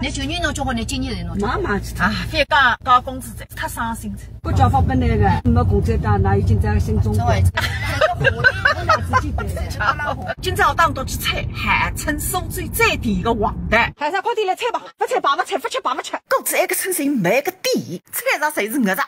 你去年侬结婚，你今年才侬结婚。妈妈啊，非讲工资在，太伤心了。我叫法本来个，没工资单，那已经在心中。今朝当到去采韩城苏州最甜的黄蛋，海上快点来采吧，不采罢不采，不吃罢不吃。工资一个称心没个底，菜上谁是我的？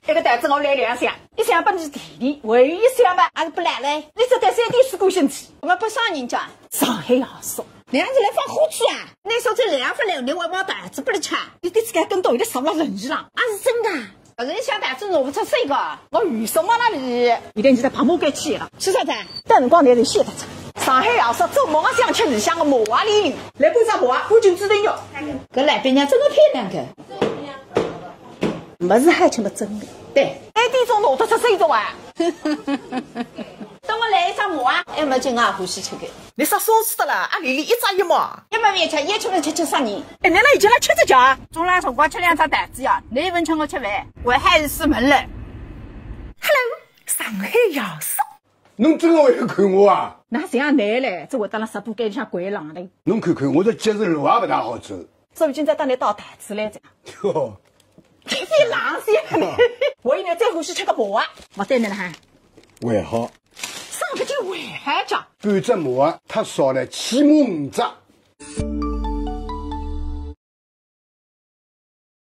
这个单子我来2箱，一箱拨你弟弟，唯一一箱吧，还是不来嘞。你只带3点水果进去，我们不上人家。上海洋说，两人来放火烛啊！那时候这2分2，你还毛单子不能吃，你对自己跟到有点上了人了，啊是真的。可是一箱单子拿不出水个，我预算往哪里？现在你在旁边该去了，吃啥子？等辰光拿点写得出。上海洋说周末我想吃里向的毛啊里，来观察毛啊，赶紧指定要。搿老板娘真的漂亮个。没事还吃么真的，对，1点钟拿得出水种啊！等我来一张毛啊，还没劲啊，欢喜吃个。你啥烧死的了？阿丽丽一扎一毛，1万块钱，一吃了吃啥人？哎，奶奶已经来吃只脚，中浪辰光吃2张单子呀，你问请我吃饭，我还是出门了。Hello， 上海洋烧。侬真的会去看我啊？那这样难嘞，这会当了直播间里向鬼狼的。侬看看，我这节日路也不大好走。所以今朝当你倒单子来着。哟，这些狼些，我现在再欢喜吃个毛啊！我对你了哈。还好。上个就还着。半只毛啊，太少了，起码5只。